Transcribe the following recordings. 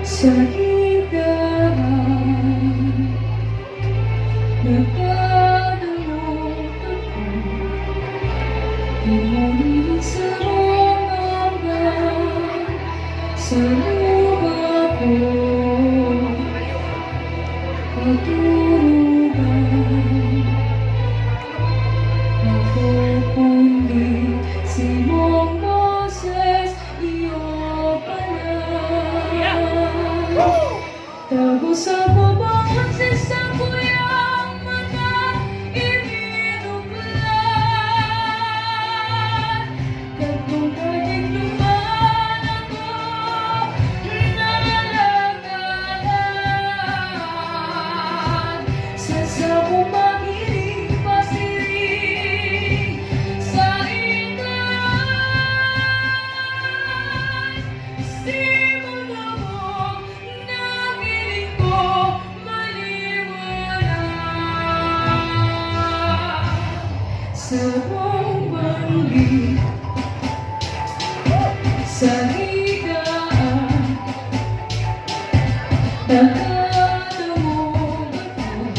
sa higaan, nagdadalot ako, inulit sa romangan, sa lupa ko, patulugan. Ako kundi si mong Moses, iyo pala. Tapos ako bang sa kuyang mata iniluglan, katong kahit luman ako nalagalan, sa sabong magiling pasiring sa ikan. Simulabog na piling ko maliwanag. Sarung banggi sa higaan, nakadamog ako,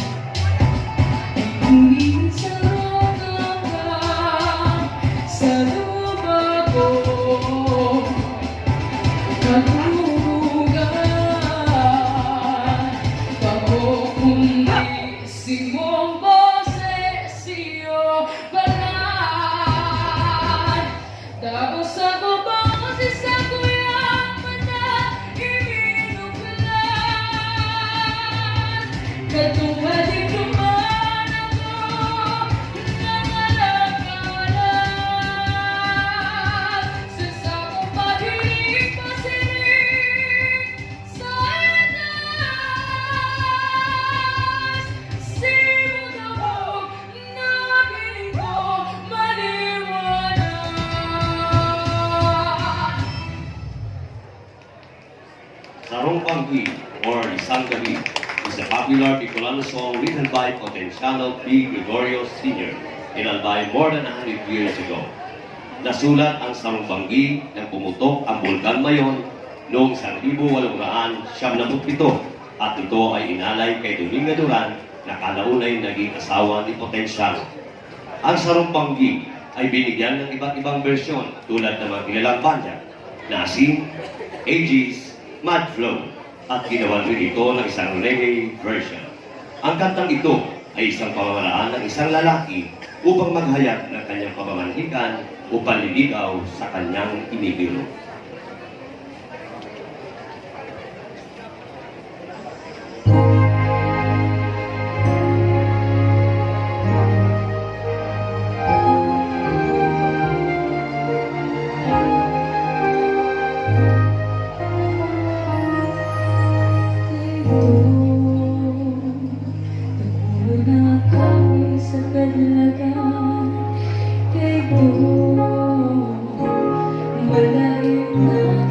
inulit sa romangan, sa lupa ko, katulugan. Ako kundi si mong Moses, iyo balan. Tapos ako bang sa kuyang mata iniluglan, katong kahit luman ako nangalagalan, sa sabong magiling pasiring sa itas. Simulabog na piling ko maliwanag. Sarung Banggi, or Isang Gabi, is a popular Bicolano song written by Potenciano P. Gregorio Sr. inalbay more than 100 years ago. Nasulat ang Sarung Banggi nang pumutok ang Bulkan Mayon noong 1897 at ito ay inalay kay Dominga Duran na kalaunay naging asawa ni Potenciano. Ang Sarung Banggi ay binigyan ng iba't ibang bersyon tulad ng mga kilalang banda na Asin, Aegis, Mad Flow, at ginawan rin ito ng isang reggae version. Ang kantang ito ay isang pamamaraan ng isang lalaki upang maghayag ng kanyang pamamanhikan o panliligaw sa kanyang inibiro. Na kami sa Kadlagan, kay malayo na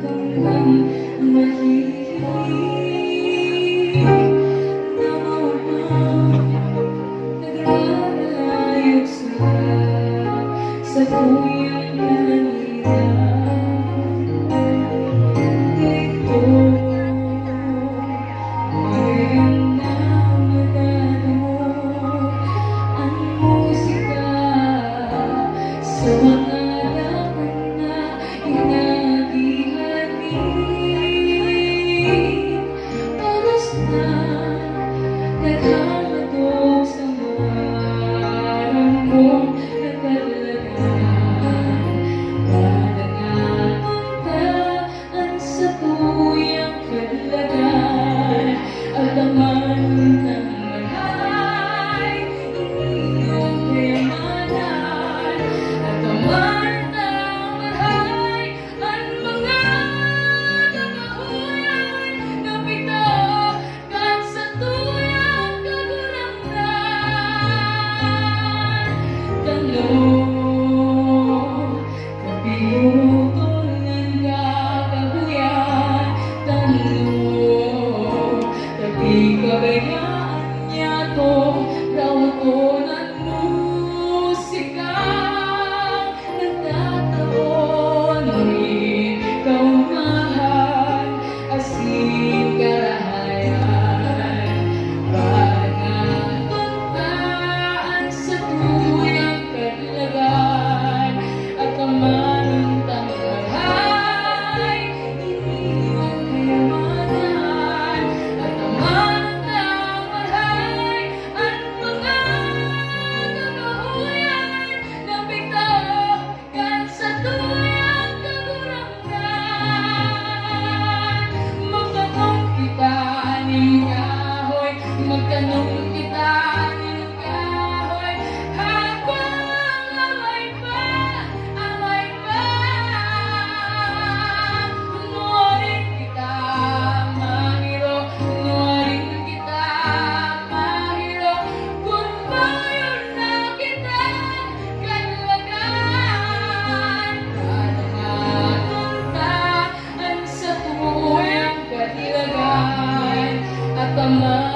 hanggang mahihiling na mga naglalayog sa tuyang kanilang. Kay ngayon na matadamog ang musika sa mga laman na inagihani. Alas na naghamadog sa maramong Kadlagan, nanagantaan sa tuyang Kadlagan, at naman ng malay, inyong kayamanan, at naman pagmamahal